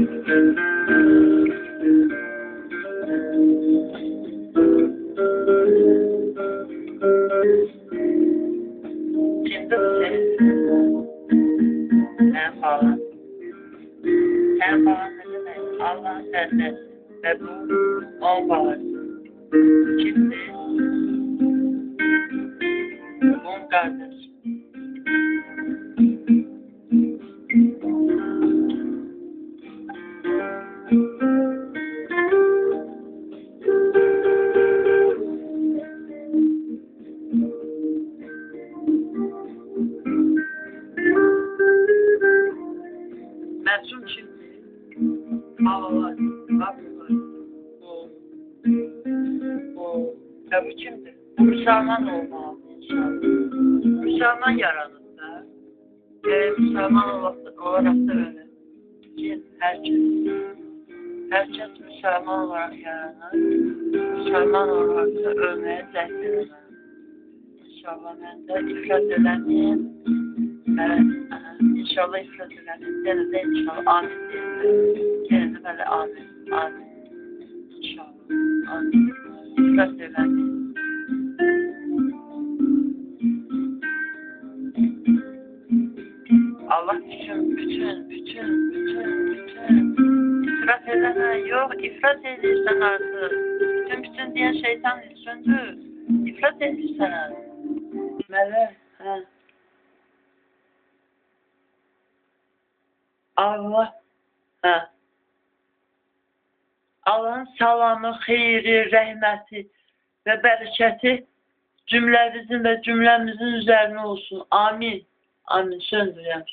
Kimdir bu senin? Sen falan. Sen falan ne demek? Allah'ın sesi ve bu on var. Kimdir? Bunun kardeş. Məsum kimdir? Allah, bakıyorlar. Bu tabii kimdir? Müslüman olmalı inşallah. Müslüman yaranır da. Müslüman olarak da öyle. Ki herkes Müslüman olarak yaranır. Müslüman olarak da ölmeye zevk verir. İnşallah ben de iflas edemeyim. İnşallah iflas edemeyim. Gene de inşallah amin diyeyim. Gene de böyle amin. Amin. İnşallah. Amin. İflas edemeyim. Allah bütün iflas edene yok, iflas edirsən artık. Bütün diyen şeytan söndür. İflas edirsən artık. Deməli, Allah, Allah'ın salamı, xeyri, rəhməti və bərəkəti cümləmizin və cümləmizin üzerine olsun. Amin. Amin. Söndürüyorum.